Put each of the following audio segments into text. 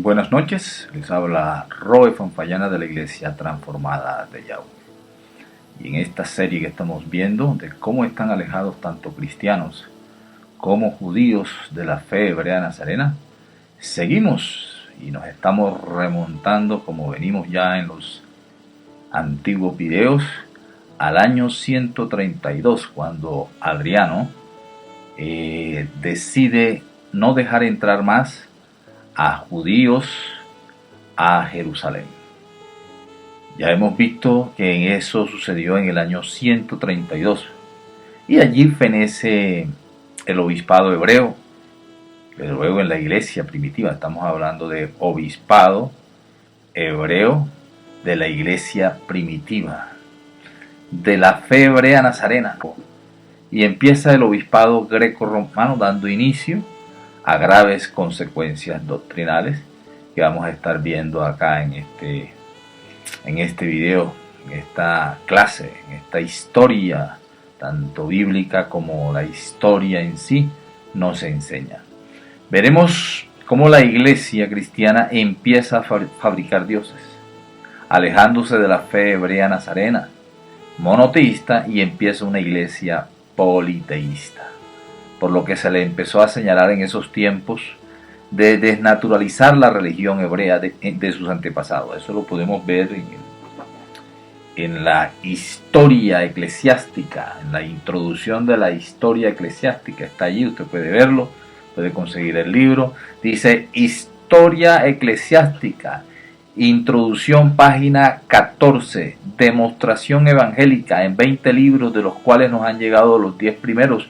Buenas noches, les habla Roe Fanfayana de la Iglesia Transformada de Yahweh. Y en esta serie que estamos viendo de cómo están alejados tanto cristianos como judíos de la fe hebrea nazarena, seguimos y nos estamos remontando, como venimos ya en los antiguos videos, al año 132, cuando Adriano decide no dejar entrar más a judíos a Jerusalén. Ya hemos visto que eso sucedió en el año 132 y allí fenece el obispado hebreo, pero luego en la iglesia primitiva, estamos hablando de obispado hebreo de la iglesia primitiva, de la fe hebrea nazarena, y empieza el obispado greco-romano dando inicio a graves consecuencias doctrinales que vamos a estar viendo acá en este video, en esta clase, en esta historia, tanto bíblica como la historia en sí, nos enseña. Veremos cómo la iglesia cristiana empieza a fabricar dioses, alejándose de la fe hebrea nazarena, monoteísta, y empieza una iglesia politeísta, por lo que se le empezó a señalar en esos tiempos de desnaturalizar la religión hebrea de sus antepasados. Eso lo podemos ver en la historia eclesiástica, en la introducción de la historia eclesiástica. Está allí, usted puede verlo, puede conseguir el libro. Dice Historia Eclesiástica, introducción, página 14, demostración evangélica, en 20 libros, de los cuales nos han llegado los 10 primeros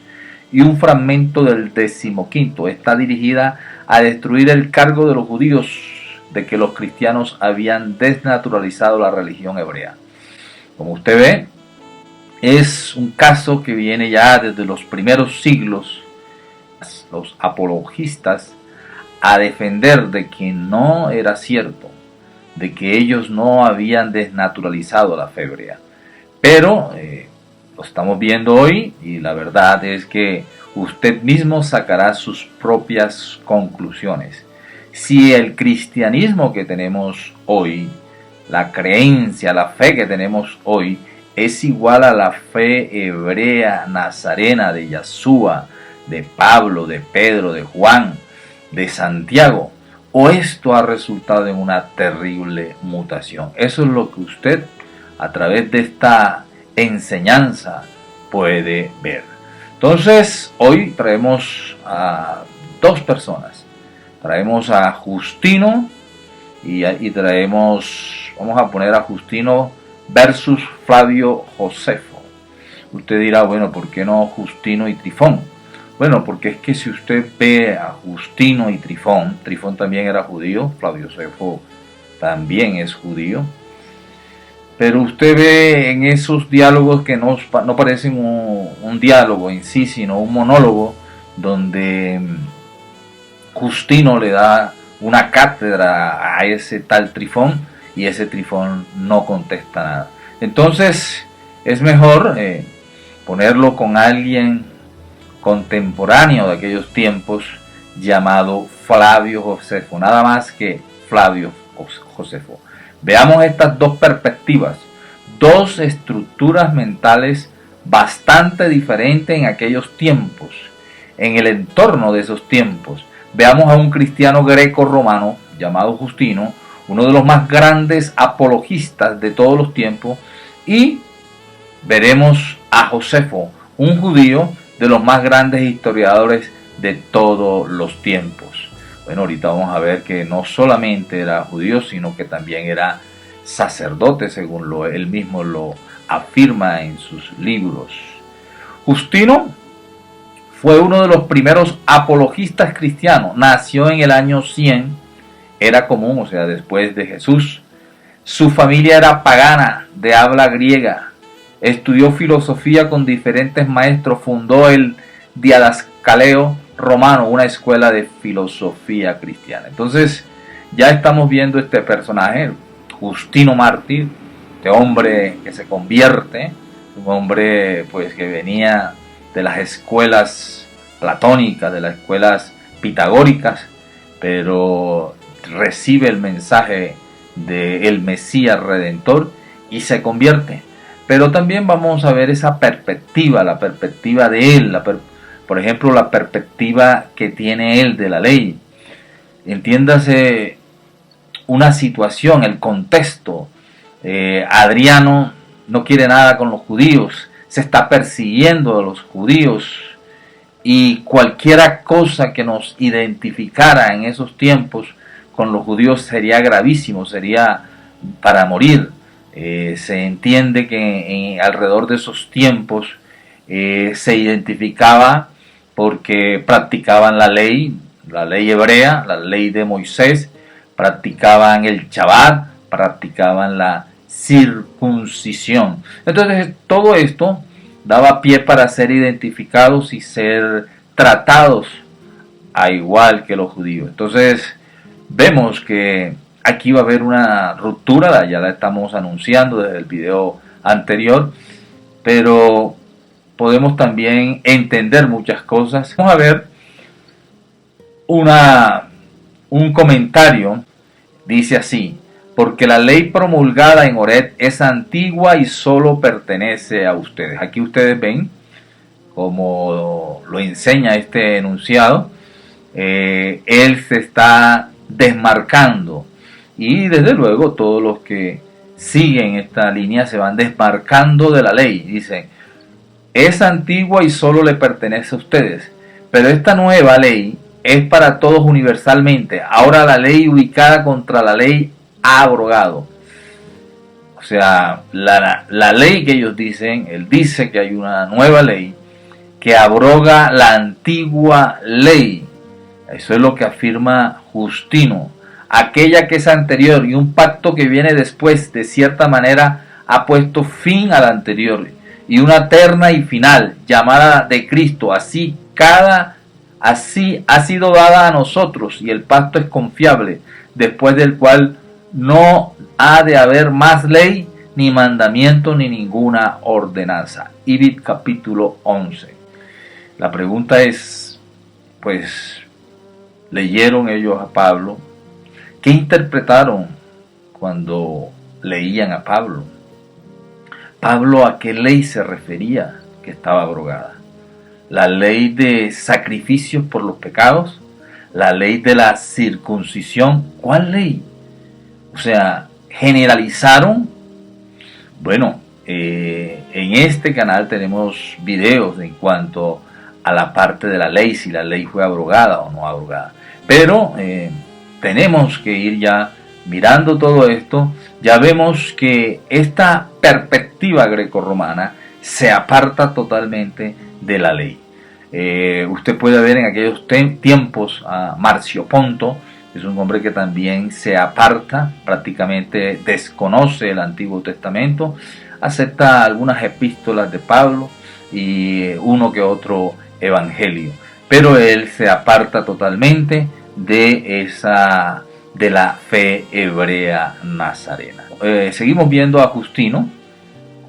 y un fragmento del 15º. Está dirigida a destruir el cargo de los judíos de que los cristianos habían desnaturalizado la religión hebrea. Como usted ve, es un caso que viene ya desde los primeros siglos, los apologistas, a defender de que no era cierto, de que ellos no habían desnaturalizado la fe hebrea. Pero lo estamos viendo hoy, y la verdad es que usted mismo sacará sus propias conclusiones. Si el cristianismo que tenemos hoy, la creencia, la fe que tenemos hoy, es igual a la fe hebrea nazarena de Yeshua, de Pablo, de Pedro, de Juan, de Santiago, o esto ha resultado en una terrible mutación. Eso es lo que usted, a través de esta enseñanza, puede ver. Entonces, hoy traemos a dos personas. Traemos a Justino y traemos, vamos a poner a Justino versus Flavio Josefo. Usted dirá, bueno, ¿por qué no Justino y Trifón? Bueno, porque es que si usted ve a Justino y Trifón también era judío, Flavio Josefo también es judío, pero usted ve en esos diálogos que no parecen un diálogo en sí, sino un monólogo, donde Justino le da una cátedra a ese tal Trifón, y ese Trifón no contesta nada. Entonces es mejor ponerlo con alguien contemporáneo de aquellos tiempos, llamado Flavio Josefo, nada más que Flavio Josefo. Veamos estas dos perspectivas, dos estructuras mentales bastante diferentes en aquellos tiempos, en el entorno de esos tiempos. Veamos a un cristiano greco-romano llamado Justino, uno de los más grandes apologistas de todos los tiempos, y veremos a Josefo, un judío de los más grandes historiadores de todos los tiempos. Bueno, ahorita vamos a ver que no solamente era judío, sino que también era sacerdote, según él mismo lo afirma en sus libros. Justino fue uno de los primeros apologistas cristianos. Nació en el año 100, era común, o sea, después de Jesús. Su familia era pagana, de habla griega. estudió filosofía con diferentes maestros, fundó el Didascaleo Romano, una escuela de filosofía cristiana. Entonces ya estamos viendo este personaje, Justino Mártir, este hombre que se convierte, un hombre pues que venía de las escuelas platónicas, de las escuelas pitagóricas, pero recibe el mensaje del Mesías Redentor y se convierte. Pero también vamos a ver esa perspectiva, la perspectiva de él, por ejemplo, la perspectiva que tiene él de la ley. Entiéndase una situación, el contexto. Adriano no quiere nada con los judíos, se está persiguiendo a los judíos, y cualquier cosa que nos identificara en esos tiempos con los judíos sería gravísimo, sería para morir. Se entiende que alrededor de esos tiempos se identificaba porque practicaban la ley hebrea, la ley de Moisés, practicaban el Shabbat, practicaban la circuncisión. Entonces todo esto daba pie para ser identificados y ser tratados a igual que los judíos. Entonces vemos que aquí va a haber una ruptura, ya la estamos anunciando desde el video anterior, pero podemos también entender muchas cosas. Vamos a ver un comentario, dice así: porque la ley promulgada en Horeb es antigua y solo pertenece a ustedes. Aquí ustedes ven como lo enseña este enunciado. Él se está desmarcando, y desde luego todos los que siguen esta línea se van desmarcando de la ley. Dicen, es antigua y solo le pertenece a ustedes, pero esta nueva ley es para todos universalmente. Ahora la ley ubicada contra la ley ha abrogado. O sea, la ley que ellos dicen, él dice que hay una nueva ley que abroga la antigua ley. Eso es lo que afirma Justino. Aquella que es anterior, y un pacto que viene después, de cierta manera, ha puesto fin al anterior, y una eterna y final, llamada de Cristo. Así ha sido dada a nosotros, y el pacto es confiable, después del cual no ha de haber más ley, ni mandamiento, ni ninguna ordenanza. Ibid capítulo 11. La pregunta es, pues, ¿leyeron ellos a Pablo? ¿Qué interpretaron cuando leían a Pablo? ¿Pablo a qué ley se refería que estaba abrogada? ¿La ley de sacrificios por los pecados? ¿La ley de la circuncisión? ¿Cuál ley? O sea, generalizaron. Bueno, en este canal tenemos videos en cuanto a la parte de la ley, si la ley fue abrogada o no abrogada. Pero tenemos que ir ya mirando todo esto. Ya vemos que esta perspectiva grecorromana se aparta totalmente de la ley. Usted puede ver en aquellos tiempos a Marcio Ponto. Es un hombre que también se aparta, prácticamente desconoce el Antiguo Testamento, acepta algunas epístolas de Pablo y uno que otro evangelio, pero él se aparta totalmente de la fe hebrea nazarena. Seguimos viendo a Justino.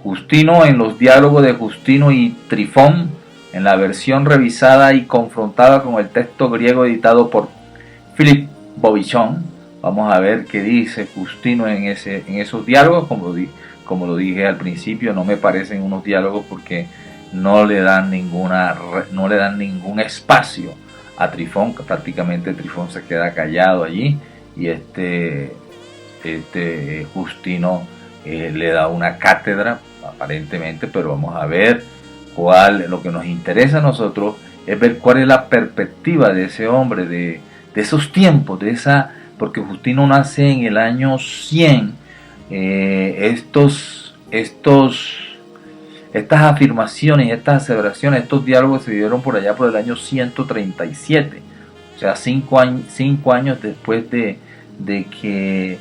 Justino, en los diálogos de Justino y Trifón, en la versión revisada y confrontada con el texto griego editado por Philip Bobichon. Vamos a ver qué dice Justino en esos diálogos. Como lo dije al principio, no me parecen unos diálogos porque no le dan ningún espacio a Trifón, que prácticamente Trifón se queda callado allí, y este Justino le da una cátedra aparentemente. Pero vamos a ver lo que nos interesa a nosotros es ver cuál es la perspectiva de ese hombre, de esos tiempos, porque Justino nace en el año 100. Estas afirmaciones, estas aseveraciones, estos diálogos se dieron por allá por el año 137, o sea, 5 años después de que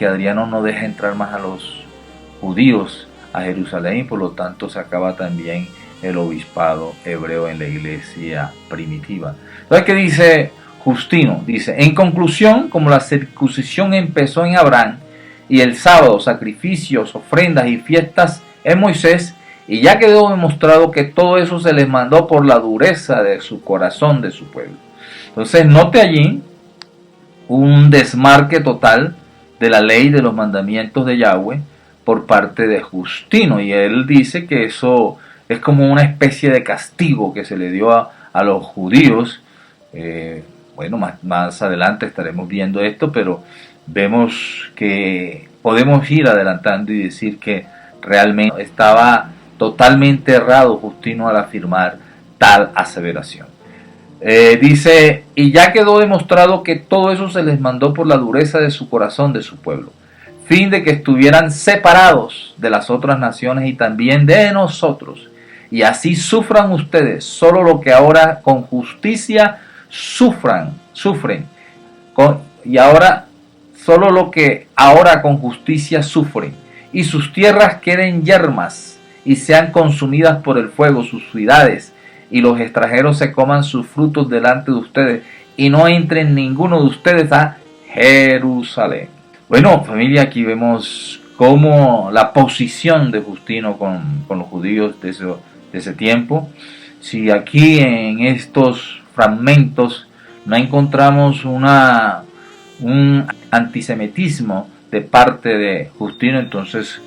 Adriano no deja entrar más a los judíos a Jerusalén y por lo tanto se acaba también el obispado hebreo en la iglesia primitiva. Entonces, ¿qué dice Justino? Dice, en conclusión, como la circuncisión empezó en Abraham y el sábado, sacrificios, ofrendas y fiestas en Moisés, y ya quedó demostrado que todo eso se les mandó por la dureza de su corazón, de su pueblo. Entonces, note allí un desmarque total de la ley de los mandamientos de Yahweh por parte de Justino, y él dice que eso es como una especie de castigo que se le dio a los judíos. Bueno, más adelante estaremos viendo esto, pero vemos que podemos ir adelantando y decir que realmente estaba totalmente errado Justino al afirmar tal aseveración. Dice, y ya quedó demostrado que todo eso se les mandó por la dureza de su corazón, de su pueblo, fin de que estuvieran separados de las otras naciones y también de nosotros, y así sufran ustedes solo lo que ahora con justicia sufren, y ahora solo lo que ahora con justicia sufren, y sus tierras queden yermas y sean consumidas por el fuego, sus ciudades, y los extranjeros se coman sus frutos delante de ustedes, y no entren ninguno de ustedes a Jerusalén. Bueno, familia, aquí vemos cómo la posición de Justino con los judíos de ese tiempo. Si aquí en estos fragmentos no encontramos un antisemitismo de parte de Justino, entonces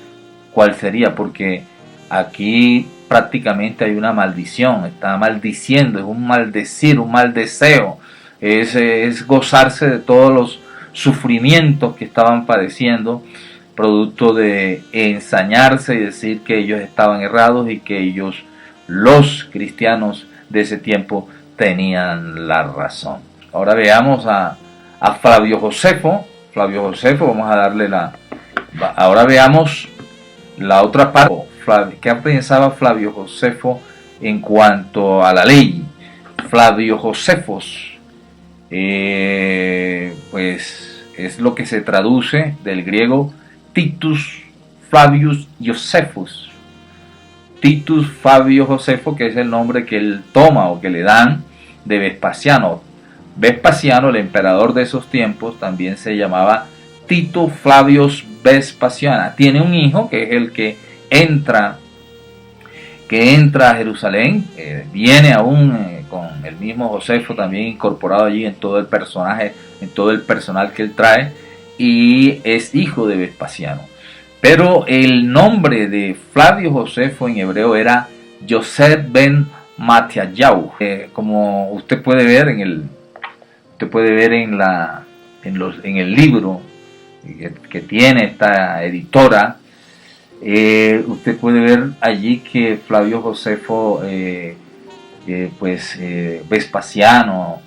¿cuál sería? Porque aquí prácticamente hay una maldición, está maldiciendo, es un maldecir, un mal deseo, es gozarse de todos los sufrimientos que estaban padeciendo, producto de ensañarse y decir que ellos estaban errados y que ellos, los cristianos de ese tiempo, tenían la razón. Ahora veamos a Flavio Josefo. Flavio Josefo, vamos a darle ahora veamos la otra parte. ¿Qué pensaba Flavio Josefo en cuanto a la ley? Flavio Josefos, pues es lo que se traduce del griego Titus Flavius Josephus. Titus Flavio Josefo, que es el nombre que él toma o que le dan de Vespasiano. Vespasiano, el emperador de esos tiempos, también se llamaba Tito Flavius Vespasiana. Tiene un hijo que es el que entra a Jerusalén, viene aún con el mismo Josefo también incorporado allí en todo el personaje, en todo el personal que él trae, y es hijo de Vespasiano. Pero el nombre de Flavio Josefo en hebreo era Yosef ben Matyahu. Como usted puede ver en el libro que tiene esta editora, usted puede ver allí que Flavio Josefo, Vespasiano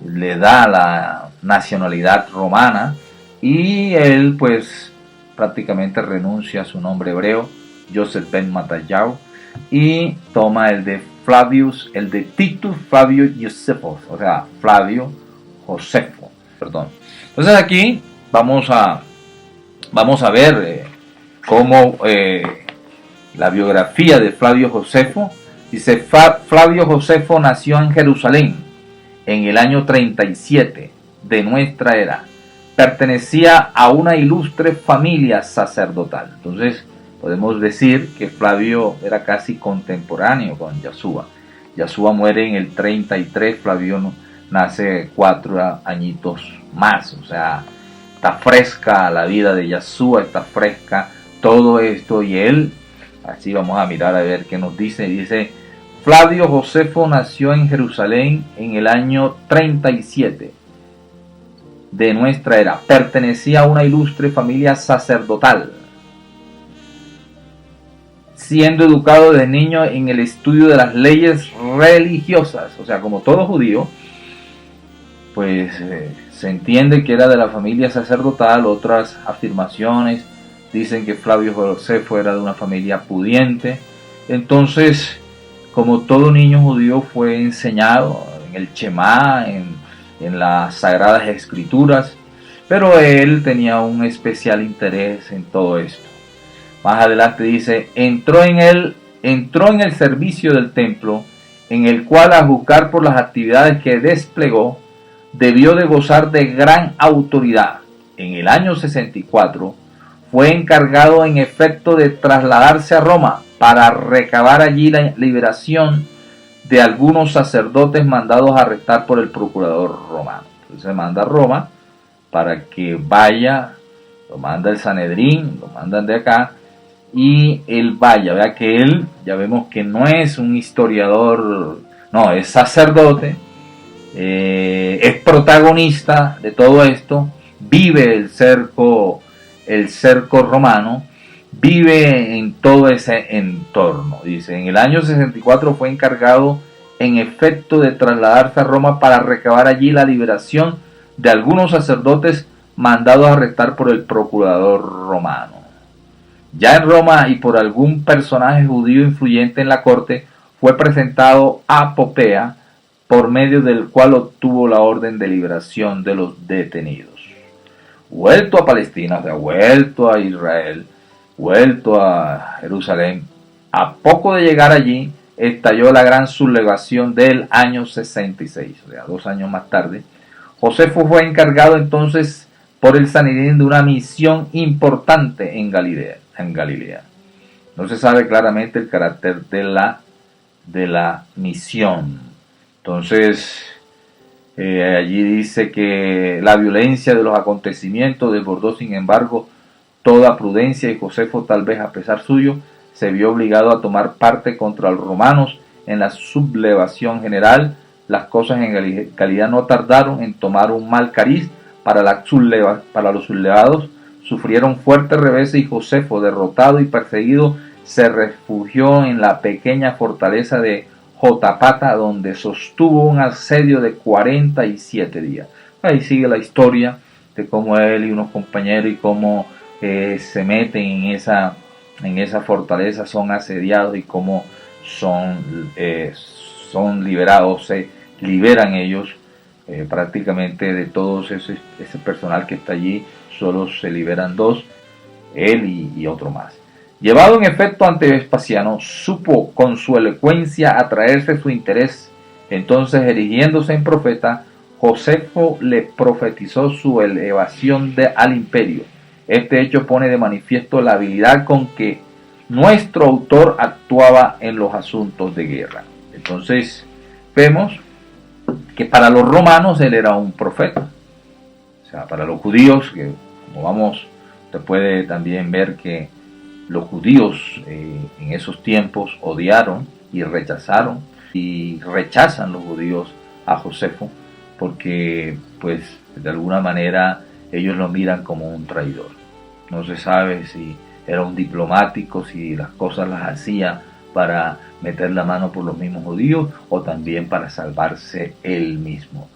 le da la nacionalidad romana y él pues prácticamente renuncia a su nombre hebreo, Joseph ben Matyahu, y toma el de Flavius, el de Titus Flavio Josephus, o sea, Flavio Josefo, perdón. Entonces aquí vamos a ver cómo la biografía de Flavio Josefo. Dice, Flavio Josefo nació en Jerusalén en el año 37 de nuestra era. Pertenecía a una ilustre familia sacerdotal. Entonces podemos decir que Flavio era casi contemporáneo con Yeshua. Yeshua muere en el 33, Flavio nace 4 añitos más. O sea, está fresca la vida de Yeshua, está fresca todo esto, y él, así vamos a mirar a ver qué nos dice. Dice, Flavio Josefo nació en Jerusalén en el año 37 de nuestra era. Pertenecía a una ilustre familia sacerdotal, siendo educado desde niño en el estudio de las leyes religiosas. O sea, como todo judío, pues se entiende que era de la familia sacerdotal. Otras afirmaciones dicen que Flavio Josefo era de una familia pudiente. Entonces, como todo niño judío, fue enseñado en el Shema, en las Sagradas Escrituras, pero él tenía un especial interés en todo esto. Más adelante dice, entró en el servicio del templo, en el cual a juzgar por las actividades que desplegó, debió de gozar de gran autoridad. En el año 64 fue encargado en efecto de trasladarse a Roma para recabar allí la liberación de algunos sacerdotes mandados a arrestar por el procurador romano. Entonces se manda a Roma para que vaya, lo manda el Sanedrín, lo mandan de acá, y él vaya, vea que él, ya vemos que no es un historiador, no, es sacerdote, es protagonista de todo esto, vive el cerco romano, vive en todo ese entorno. Dice, en el año 64 fue encargado en efecto de trasladarse a Roma para recabar allí la liberación de algunos sacerdotes mandados a arrestar por el procurador romano. Ya en Roma y por algún personaje judío influyente en la corte, fue presentado a Popea, por medio del cual obtuvo la orden de liberación de los detenidos. Vuelto a Palestina, o sea, vuelto a Israel, vuelto a Jerusalén, a poco de llegar allí, estalló la gran sublevación del año 66, o sea, 2 años más tarde. Josefo fue encargado entonces por el Sanedrín de una misión importante en Galilea. No se sabe claramente el carácter de la misión. Entonces, allí dice que la violencia de los acontecimientos desbordó, sin embargo, toda prudencia, y Josefo, tal vez a pesar suyo, se vio obligado a tomar parte contra los romanos en la sublevación general. Las cosas en Galilea no tardaron en tomar un mal cariz para los sublevados. Sufrieron fuertes reveses y Josefo, derrotado y perseguido, se refugió en la pequeña fortaleza de Jotapata, donde sostuvo un asedio de 47 días. Ahí sigue la historia de cómo él y unos compañeros y cómo se meten en esa fortaleza, son asediados y cómo son liberados, se liberan ellos prácticamente de todo ese personal que está allí. Solo se liberan 2, él y otro más. Llevado en efecto ante Vespasiano, supo con su elocuencia atraerse su interés. Entonces, erigiéndose en profeta, Josefo le profetizó su elevación al imperio. Este hecho pone de manifiesto la habilidad con que nuestro autor actuaba en los asuntos de guerra. Entonces, vemos que para los romanos él era un profeta. O sea, para los judíos, que como vamos, usted puede también ver que los judíos en esos tiempos odiaron y rechazaron, y rechazan los judíos a Josefo porque pues de alguna manera ellos lo miran como un traidor. No se sabe si era un diplomático, si las cosas las hacía para meter la mano por los mismos judíos o también para salvarse él mismo.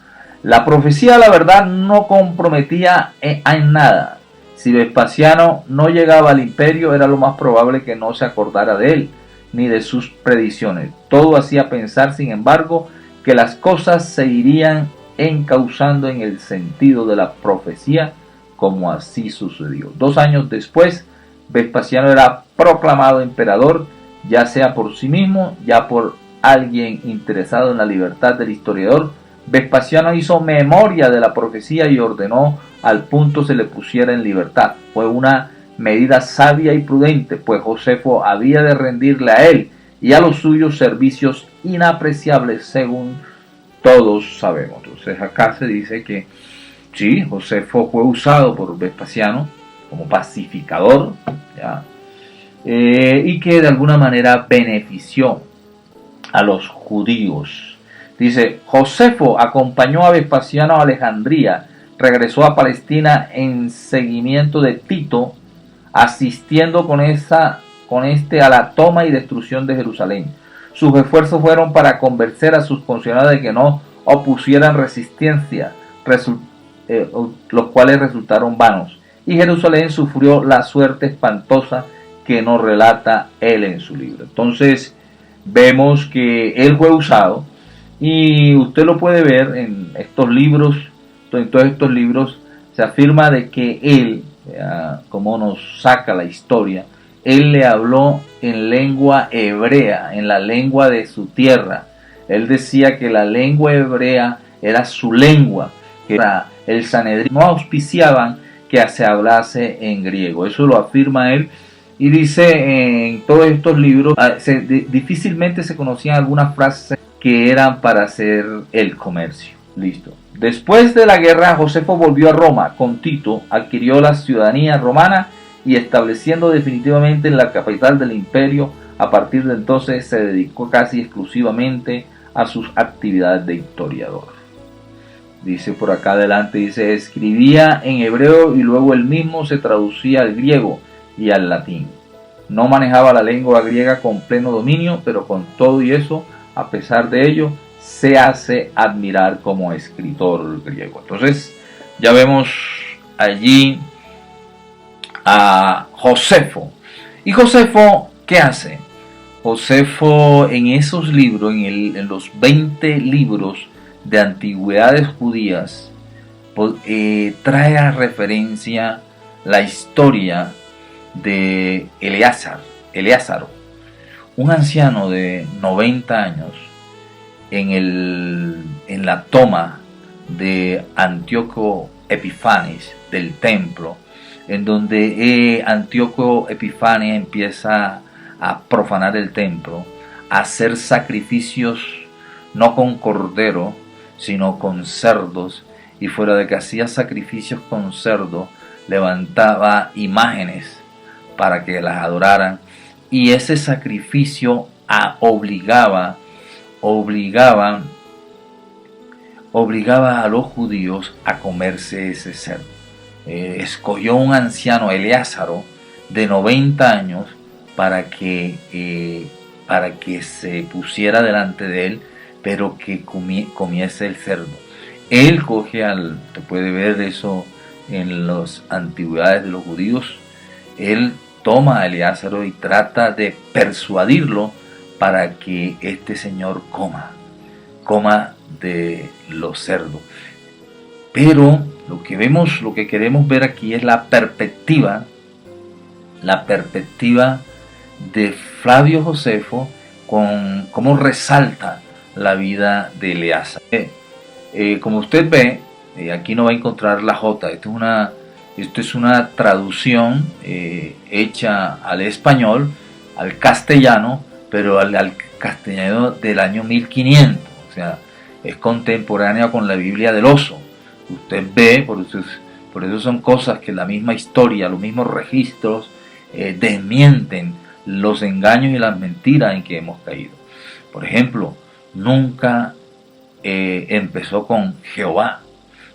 La profecía, la verdad, no comprometía en nada. Si Vespasiano no llegaba al imperio, era lo más probable que no se acordara de él, ni de sus predicciones. Todo hacía pensar, sin embargo, que las cosas se irían encauzando en el sentido de la profecía, como así sucedió. 2 años después, Vespasiano era proclamado emperador, ya sea por sí mismo, ya por alguien interesado en la libertad del historiador. Vespasiano hizo memoria de la profecía y ordenó al punto se le pusiera en libertad. Fue una medida sabia y prudente, pues Josefo había de rendirle a él y a los suyos servicios inapreciables, según todos sabemos. Entonces acá se dice que sí, Josefo fue usado por Vespasiano como pacificador, ¿ya? Y que de alguna manera benefició a los judíos. Dice, Josefo acompañó a Vespasiano a Alejandría, regresó a Palestina en seguimiento de Tito, asistiendo con este a la toma y destrucción de Jerusalén. Sus esfuerzos fueron para convencer a sus funcionarios de que no opusieran resistencia, los cuales resultaron vanos. Y Jerusalén sufrió la suerte espantosa que nos relata él en su libro. Entonces vemos que él fue usado, y usted lo puede ver en estos libros. En todos estos libros se afirma de que él, como nos saca la historia, él le habló en lengua hebrea, en la lengua de su tierra. Él decía que la lengua hebrea era su lengua, que era el Sanedrín. No auspiciaban que se hablase en griego. Eso lo afirma él y dice en todos estos libros, difícilmente se conocían algunas frases que eran para hacer el comercio. Listo. Después de la guerra, Josefo volvió a Roma con Tito, adquirió la ciudadanía romana y estableciendo definitivamente en la capital del imperio. A partir de entonces se dedicó casi exclusivamente a sus actividades de historiador. Dice por acá adelante, dice, escribía en hebreo y luego él mismo se traducía al griego y al latín. No manejaba la lengua griega con pleno dominio, pero con todo y eso, a pesar de ello, se hace admirar como escritor griego. Entonces, ya vemos allí a Josefo. ¿Y Josefo qué hace? Josefo en esos libros, en los 20 libros de antigüedades judías, trae a referencia la historia de Eleazaro, un anciano de 90 años en la toma de Antíoco Epifanes del templo, en donde Antíoco Epifanes empieza a profanar el templo, a hacer sacrificios no con cordero, sino con cerdos, y fuera de que hacía sacrificios con cerdo, levantaba imágenes para que las adoraran, y ese sacrificio obligaba a los judíos a comerse ese cerdo. Escogió un anciano, Eleazaro, de 90 años, para que se pusiera delante de él, pero que comiese el cerdo. Él coge te puede ver eso en las antigüedades de los judíos, él toma a Eleazaro y trata de persuadirlo para que este señor coma de los cerdos. Pero lo que queremos ver aquí es la perspectiva de Flavio Josefo, con cómo resalta la vida de Eleazaro. Como usted ve, aquí no va a encontrar la J. Esto es una traducción hecha al español, al castellano, pero al castellano del año 1500. O sea, es contemporánea con la Biblia del Oso. Usted ve, por eso son cosas que la misma historia, los mismos registros desmienten los engaños y las mentiras en que hemos caído. Por ejemplo, nunca empezó con Jehová,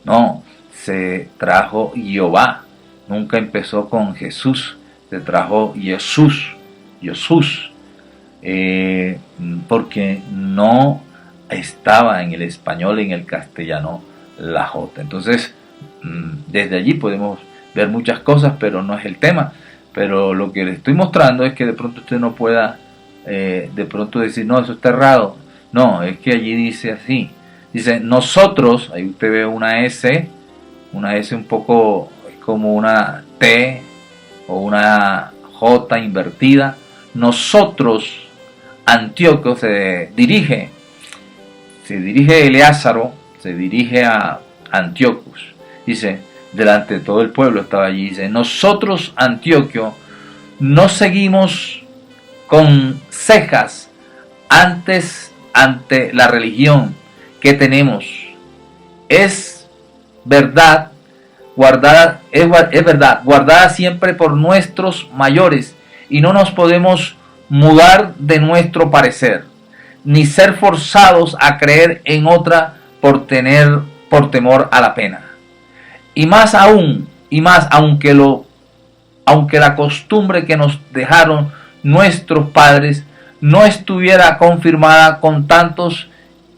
no, se trajo Jehová. Nunca empezó con Jesús, se trajo Jesús, porque no estaba en el español, en el castellano, la J. Entonces, desde allí podemos ver muchas cosas, pero no es el tema. Pero lo que le estoy mostrando es que de pronto usted no pueda de pronto decir, no, eso está errado. No, es que allí dice así. Dice, nosotros, ahí usted ve una S un poco como una T o una J invertida. Nosotros, Antíoco se dirige Eleazaro, se dirige a Antíocos. Dice, delante de todo el pueblo estaba allí, dice, nosotros, Antíoco, no seguimos con cejas ante la religión que tenemos. Es verdad guardada siempre por nuestros mayores, y no nos podemos mudar de nuestro parecer, ni ser forzados a creer en otra por temor a la pena. Y más aún, aunque la costumbre que nos dejaron nuestros padres no estuviera confirmada con tantos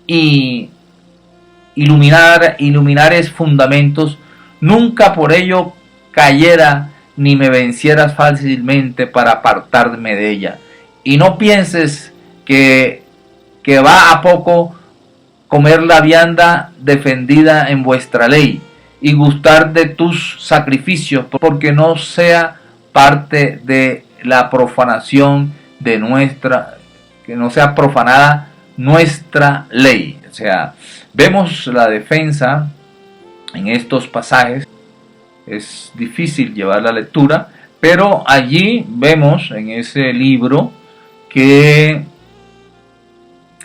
y iluminares fundamentos, nunca por ello cayera ni me vencieras fácilmente para apartarme de ella. Y no pienses que va a poco comer la vianda defendida en vuestra ley y gustar de tus sacrificios, porque no sea parte de la profanación de que no sea profanada nuestra ley. O sea, vemos la defensa en estos pasajes. Es difícil llevar la lectura, pero allí vemos en ese libro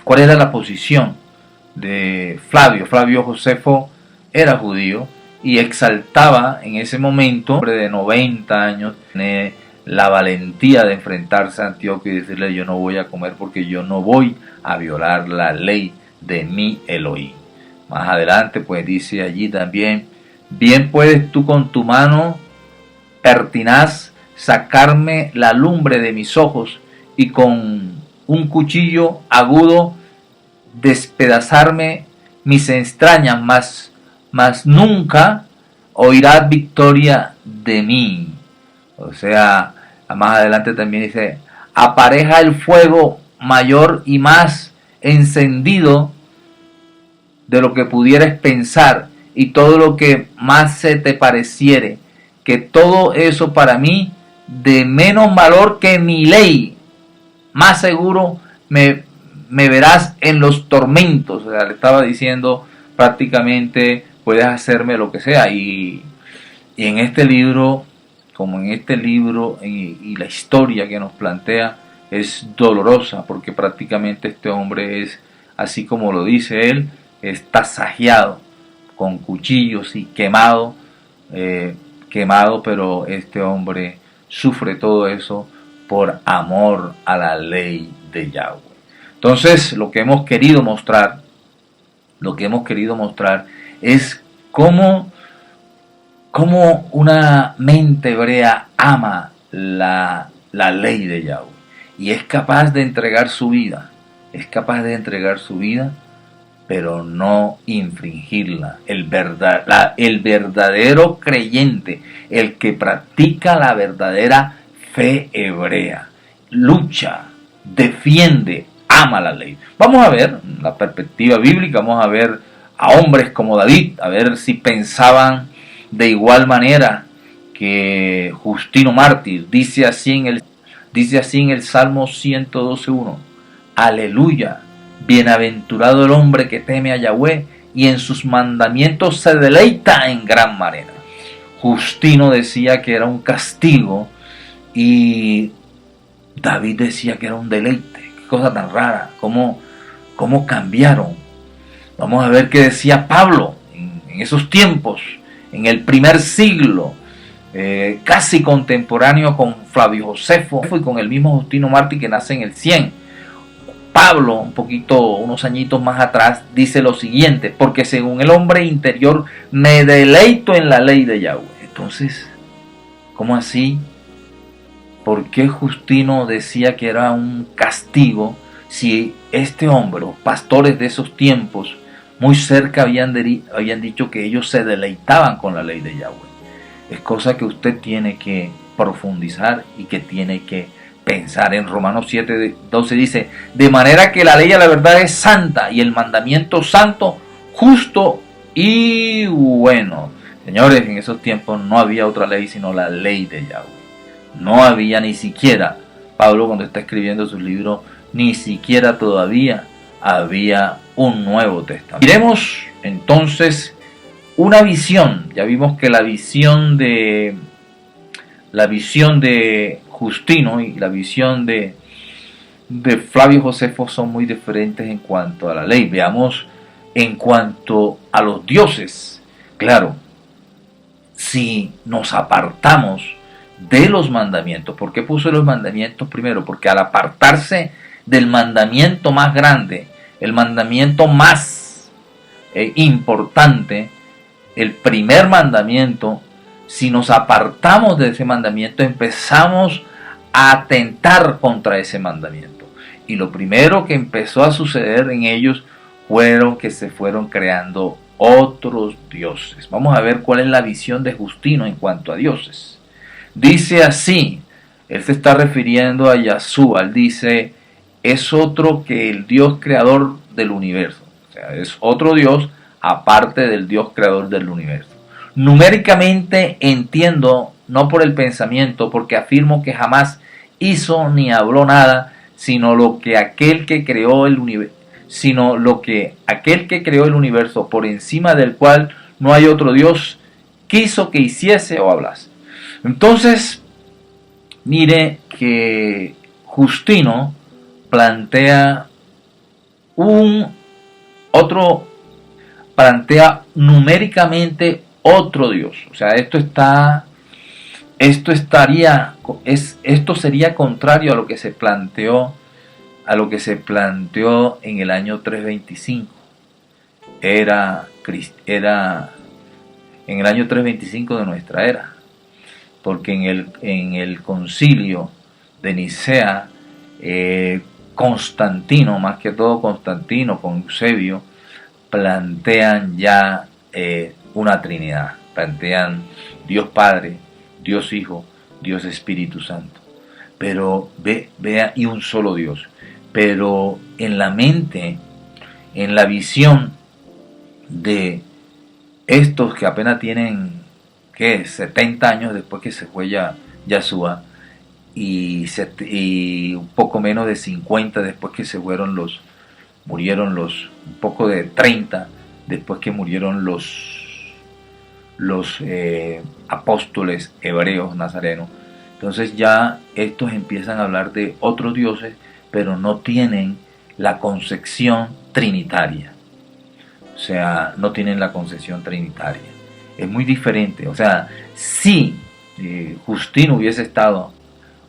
cuál era la posición de Flavio. Flavio Josefo era judío y exaltaba en ese momento, hombre de 90 años, tiene la valentía de enfrentarse a Antíoco y decirle: yo no voy a comer porque yo no voy a violar la ley de mi Elohim. Más adelante pues dice allí también: bien puedes tú con tu mano pertinaz sacarme la lumbre de mis ojos y con un cuchillo agudo despedazarme mis entrañas, mas nunca oirás victoria de mí. O sea, más adelante también dice: apareja el fuego mayor y más encendido de lo que pudieras pensar, y todo lo que más se te pareciere, que todo eso para mí de menos valor que mi ley, más seguro me verás en los tormentos. O sea, le estaba diciendo prácticamente: puedes hacerme lo que sea. Y en este libro, como en este libro, y la historia que nos plantea es dolorosa, porque prácticamente este hombre es, así como lo dice él, está sajeado con cuchillos y quemado, pero este hombre sufre todo eso por amor a la ley de Yahweh. Entonces, lo que hemos querido mostrar es cómo una mente hebrea ama la ley de Yahweh y es capaz de entregar su vida, pero no infringirla. El verdadero creyente, el que practica la verdadera fe hebrea, lucha, defiende, ama la ley. Vamos a ver la perspectiva bíblica, vamos a ver a hombres como David, a ver si pensaban de igual manera que Justino Mártir. Dice así en el Salmo 112:1: aleluya, bienaventurado el hombre que teme a Yahweh y en sus mandamientos se deleita en gran manera. Justino decía que era un castigo y David decía que era un deleite. Qué cosa tan rara, cómo cambiaron. Vamos a ver qué decía Pablo en esos tiempos, en el primer siglo, casi contemporáneo con Flavio Josefo y con el mismo Justino Mártir, que nace en el 100. Pablo, unos añitos más atrás, dice lo siguiente: porque según el hombre interior me deleito en la ley de Yahweh. Entonces, ¿cómo así? ¿Por qué Justino decía que era un castigo si este hombre, los pastores de esos tiempos, muy cerca habían dicho que ellos se deleitaban con la ley de Yahweh? Es cosa que usted tiene que profundizar y que tiene que pensar. En Romanos 7:12 dice: de manera que la ley a la verdad es santa y el mandamiento santo, justo y bueno. Señores, en esos tiempos no había otra ley sino la ley de Yahweh. No había ni siquiera, Pablo cuando está escribiendo su libro, ni siquiera todavía había un Nuevo Testamento. Miremos entonces una visión. Ya vimos que la visión de Justino y la visión de Flavio Josefo son muy diferentes en cuanto a la ley. Veamos en cuanto a los dioses. Claro, si nos apartamos de los mandamientos, ¿por qué puso los mandamientos primero? Porque al apartarse del mandamiento más grande, el mandamiento más importante, el primer mandamiento, si nos apartamos de ese mandamiento, empezamos a atentar contra ese mandamiento. Y lo primero que empezó a suceder en ellos fueron que se fueron creando otros dioses. Vamos a ver cuál es la visión de Justino en cuanto a dioses. Dice así, él se está refiriendo a Yahshua, él dice: es otro que el Dios creador del universo. O sea, es otro Dios aparte del Dios creador del universo. Numéricamente entiendo, no por el pensamiento, porque afirmo que jamás hizo ni habló nada, sino lo que aquel que creó el universo, por encima del cual no hay otro Dios, quiso que hiciese o hablase. Entonces, mire que Justino plantea numéricamente otro Dios. O sea, esto sería contrario a lo que se planteó en el año 325. Era en el año 325 de nuestra era, porque en el concilio de Nicea, Constantino, más que todo Constantino con Eusebio, plantean ya una Trinidad, plantean Dios Padre, Dios Hijo, Dios Espíritu Santo, pero vea, y un solo Dios. Pero en la mente, en la visión de estos que apenas tienen 70 años después que se fue Yahshua, y un poco menos de 50 después que murieron un poco de 30 después que murieron los apóstoles hebreos nazarenos. Entonces ya estos empiezan a hablar de otros dioses, pero no tienen la concepción trinitaria. O sea, no tienen la concepción trinitaria. Es muy diferente. O sea, si Justino se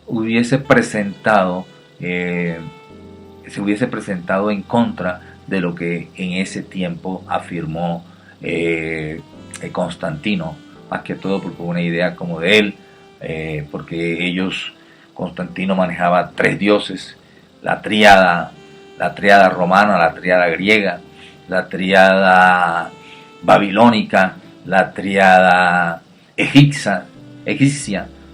hubiese presentado en contra de lo que en ese tiempo afirmó Constantino, más que todo porque fue una idea como de él, porque Constantino manejaba 3 dioses, la tríada romana, la tríada griega, la tríada babilónica, la tríada egipcia,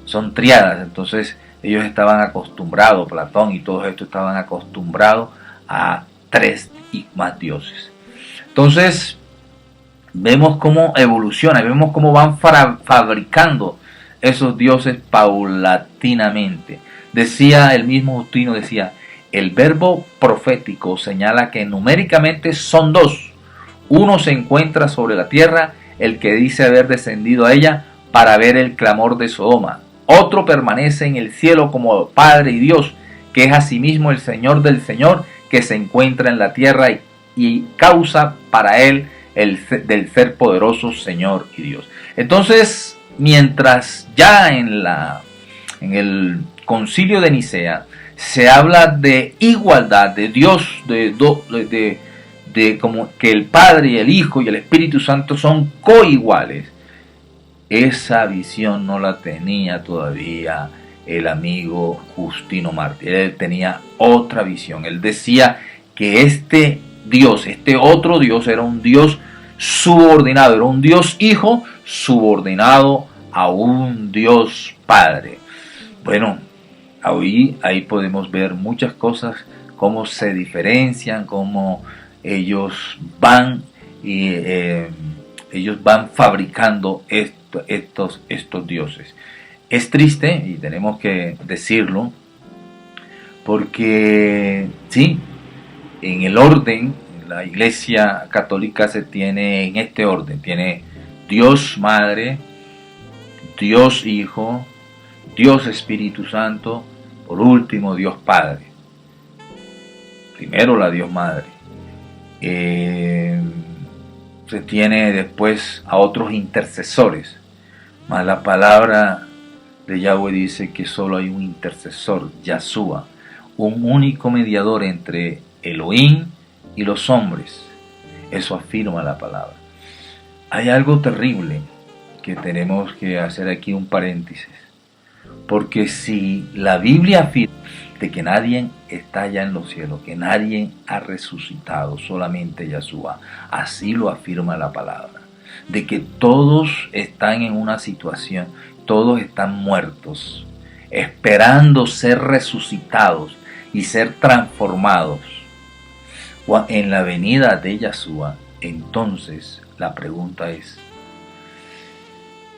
son tríadas. Entonces ellos estaban acostumbrados, Platón y todos estos estaban acostumbrados a 3 y más dioses. Entonces vemos cómo evoluciona, vemos cómo van fabricando esos dioses paulatinamente. Decía el mismo Justino, el verbo profético señala que numéricamente son 2. Uno se encuentra sobre la tierra, el que dice haber descendido a ella para ver el clamor de Sodoma. Otro permanece en el cielo como Padre y Dios, que es asimismo el Señor del Señor, que se encuentra en la tierra y causa para él del ser poderoso Señor y Dios. Entonces, mientras ya en el concilio de Nicea se habla de igualdad, de Dios, de como que el Padre y el Hijo y el Espíritu Santo son coiguales, esa visión no la tenía todavía el amigo Justino Mártir. Él tenía otra visión. Él decía que este otro Dios, era un Dios subordinado, era un Dios Hijo subordinado a un Dios Padre. Bueno, ahí podemos ver muchas cosas, cómo se diferencian, cómo ellos van fabricando estos dioses. Es triste, y tenemos que decirlo, porque sí, en el orden, la Iglesia Católica se tiene en este orden: tiene Dios Madre, Dios Hijo, Dios Espíritu Santo, por último Dios Padre. Primero la Dios Madre. Se tiene después a otros intercesores, mas la palabra de Yahweh dice que solo hay un intercesor, Yahshua, un único mediador entre Elohim y los hombres. Eso afirma la palabra. Hay algo terrible que tenemos que hacer aquí un paréntesis, porque si la Biblia afirma de que nadie está ya en los cielos, que nadie ha resucitado, solamente Yahshua, así lo afirma la palabra, de que todos están en una situación, todos están muertos, esperando ser resucitados y ser transformados en la venida de Yahshua. Entonces la pregunta es,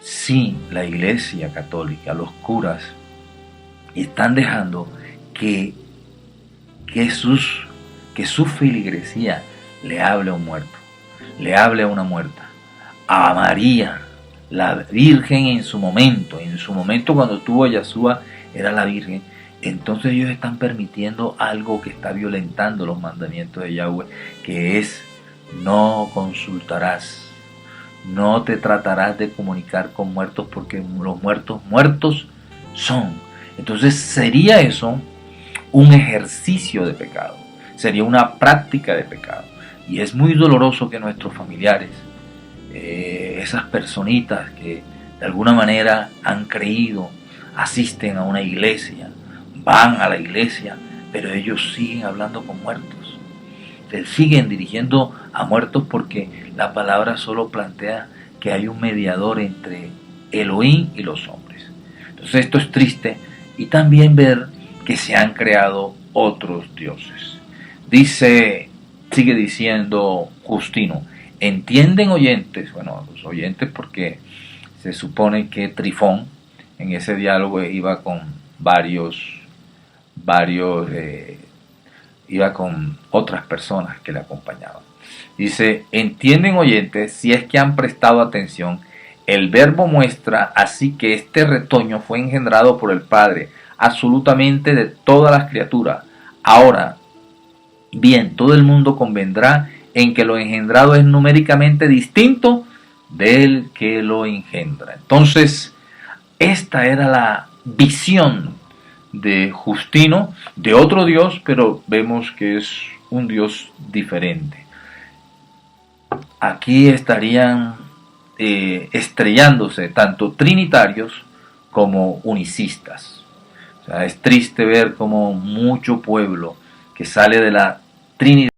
si la Iglesia Católica, los curas, y están dejando que, que, sus, que su feligresía le hable a un muerto, le hable a una muerta, a María, la Virgen en su momento cuando tuvo a Yahshua era la Virgen. Entonces ellos están permitiendo algo que está violentando los mandamientos de Yahweh, que es: no consultarás, no te tratarás de comunicar con muertos, porque los muertos son. Entonces sería eso un ejercicio de pecado, sería una práctica de pecado. Y es muy doloroso que nuestros familiares, esas personitas que de alguna manera han creído, asisten a una iglesia, van a la iglesia, pero ellos siguen hablando con muertos, se siguen dirigiendo a muertos, porque la palabra solo plantea que hay un mediador entre Elohim y los hombres. Entonces esto es triste, y también ver que se han creado otros dioses. Sigue diciendo Justino: entienden oyentes, bueno, los oyentes, porque se supone que Trifón en ese diálogo iba con iba con otras personas que le acompañaban. Dice: entienden oyentes, si es que han prestado atención, el verbo muestra así que este retoño fue engendrado por el Padre, absolutamente de todas las criaturas. Ahora bien, todo el mundo convendrá en que lo engendrado es numéricamente distinto del que lo engendra. Entonces, esta era la visión de Justino de otro Dios, pero vemos que es un Dios diferente. Aquí estarían estrellándose tanto trinitarios como unicistas. O sea, es triste ver como mucho pueblo que sale de la Trinidad